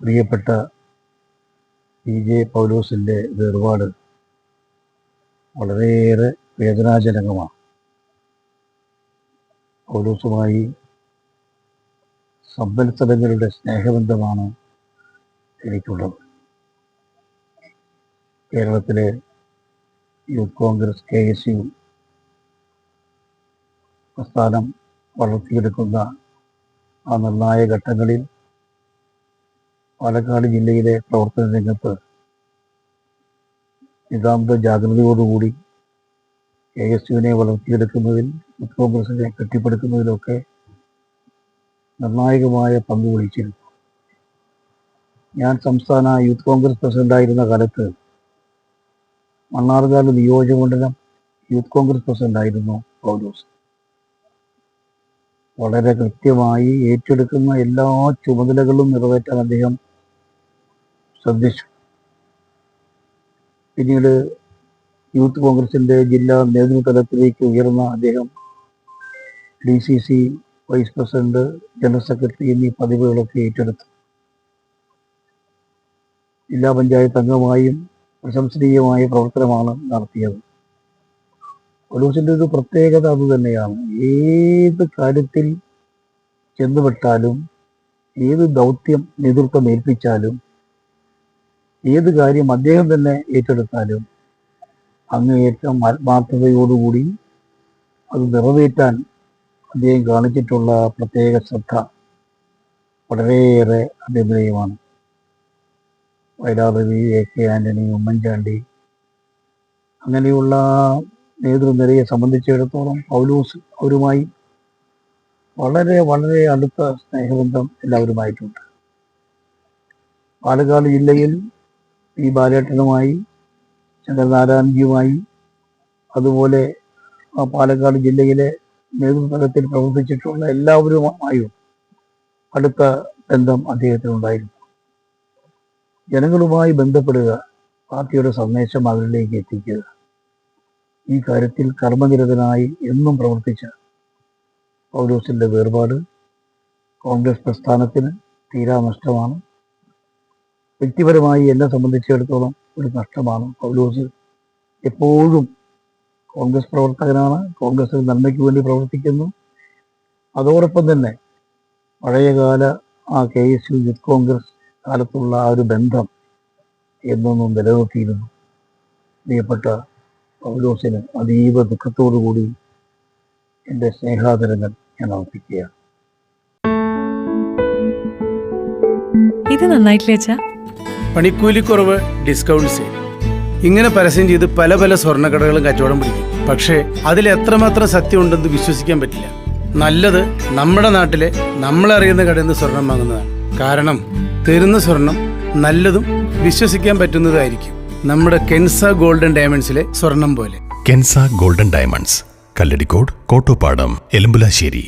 പ്രിയപ്പെട്ട PJ പൗലോസിൻ്റെ വേർപാട് വളരെയേറെ വേദനാജനകമാണ്. പൗലോസുമായി സംവത്സരങ്ങളുടെ സ്നേഹബന്ധമാണ് എനിക്കുള്ളത്. കേരളത്തിലെ യൂത്ത് കോൺഗ്രസ് KSU പ്രസ്ഥാനം വളർത്തിയെടുക്കുന്ന ആ നിർണായക ഘട്ടങ്ങളിൽ പാലക്കാട് ജില്ലയിലെ പ്രവർത്തന രംഗത്ത് നിതാന്ത ജാഗ്രതയോടുകൂടി KSUവിനെ വളർത്തിയെടുക്കുന്നതിൽ യൂത്ത് കോൺഗ്രസിനെ കെട്ടിപ്പടുക്കുന്നതിലൊക്കെ നിർണായകമായ പങ്ക് വഹിച്ചിരുന്നു. ഞാൻ സംസ്ഥാന യൂത്ത് കോൺഗ്രസ് പ്രസിഡന്റായിരുന്ന കാലത്ത് മണ്ണാർക്കാട് നിയോജകമണ്ഡലം യൂത്ത് കോൺഗ്രസ് പ്രസിഡന്റായിരുന്നു പൗലോസ്. വളരെ കൃത്യമായി ഏറ്റെടുക്കുന്ന എല്ലാ ചുമതലകളും നിറവേറ്റാൻ അദ്ദേഹം ശ്രദ്ധിച്ചു. പിന്നീട് യൂത്ത് കോൺഗ്രസിൻ്റെ ജില്ലാ നേതൃതലത്തിലേക്ക് ഉയർന്ന അദ്ദേഹം DCC vice president, general secretary എന്നീ പദവികളൊക്കെ ഏറ്റെടുത്തു. ജില്ലാ പഞ്ചായത്ത് അംഗമായും പ്രശംസനീയമായ പ്രവർത്തനമാണ് നടത്തിയത്. പൗലോസിൻ്റെ ഒരു പ്രത്യേകത അതുതന്നെയാണ്. ഏത് കാര്യത്തിൽ ചെന്നുപെട്ടാലും, ഏത് ദൗത്യം നേതൃത്വം ഏൽപ്പിച്ചാലും, ഏത് കാര്യം അദ്ദേഹം തന്നെ ഏറ്റെടുത്താലും അങ്ങേയറ്റം ആത്മാർത്ഥതയോടുകൂടി അത് നിറവേറ്റാൻ അദ്ദേഹം കാണിച്ചിട്ടുള്ള പ്രത്യേക ശ്രദ്ധ വളരെയേറെ അഭിനന്ദനീയമാണ്. വയലാർ രവി, AK ആന്റണി, ഉമ്മൻചാണ്ടി അങ്ങനെയുള്ള നേതൃനിരയെ സംബന്ധിച്ചിടത്തോളം പൗലോസ് അവരുമായി വളരെ വളരെ അടുത്ത സ്നേഹബന്ധം എല്ലാവരുമായിട്ടുണ്ട്. പാലക്കാട് ജില്ലയിൽ P. ബാലേട്ടനുമായി, ചന്ദ്രനാരായണജിയുമായി, അതുപോലെ പാലക്കാട് ജില്ലയിലെ നേതൃത്വത്തിൽ പ്രവർത്തിച്ചിട്ടുള്ള എല്ലാവരുമായും അടുത്ത ബന്ധം അദ്ദേഹത്തിനുണ്ടായിരുന്നു. ജനങ്ങളുമായി ബന്ധപ്പെടുക, പാർട്ടിയുടെ സന്ദേശം അവരിലേക്ക് എത്തിക്കുക, ഈ കാര്യത്തിൽ കർമ്മനിരതനായി എന്നും പ്രവർത്തിച്ച പൗലോസിൻ്റെ വേർപാട് കോൺഗ്രസ് പ്രസ്ഥാനത്തിന് തീരാ നഷ്ടമാണ്. വ്യക്തിപരമായി എന്നെ സംബന്ധിച്ചിടത്തോളം ഒരു നഷ്ടമാണ്. പൗലോസ് എപ്പോഴും കോൺഗ്രസ് പ്രവർത്തകനാണ്, കോൺഗ്രസിന് നന്മയ്ക്ക് വേണ്ടി പ്രവർത്തിക്കുന്നു. അതോടൊപ്പം തന്നെ പഴയകാല ആ KSU യൂത്ത് കോൺഗ്രസ് കാലത്തുള്ള ആ ഒരു ബന്ധം എന്നൊന്നും നിലനിർത്തിയിരുന്നു. പ്രിയപ്പെട്ട പൗലോസിന് അതീവ ദുഃഖത്തോടുകൂടി എൻ്റെ സ്നേഹാദരങ്ങൾ ഞാൻ അർപ്പിക്കുകയാണ്. ഇത് നന്നായിട്ടില്ല. പണിക്കൂലിക്കുറവ്, ഡിസ്കൗണ്ട് സെയിൽ, ഇങ്ങനെ പരസ്യം ചെയ്ത് പല പല സ്വർണ്ണക്കടകളും കച്ചവടം പിടിക്കും. പക്ഷേ അതിൽ എത്രമാത്രം സത്യം ഉണ്ടെന്ന് വിശ്വസിക്കാൻ പറ്റില്ല. നല്ലത് നമ്മുടെ നാട്ടിലെ നമ്മളറിയുന്ന കടയിൽ നിന്ന് സ്വർണം വാങ്ങുന്നതാണ്. കാരണം തരുന്ന സ്വർണം നല്ലതും വിശ്വസിക്കാൻ പറ്റുന്നതായിരിക്കും. നമ്മുടെ കെൻസ ഗോൾഡൻ ഡയമണ്ട്സിലെ സ്വർണം പോലെ. Kenza golden diamonds, Kalladikode, Kottopadam, Elambulassery.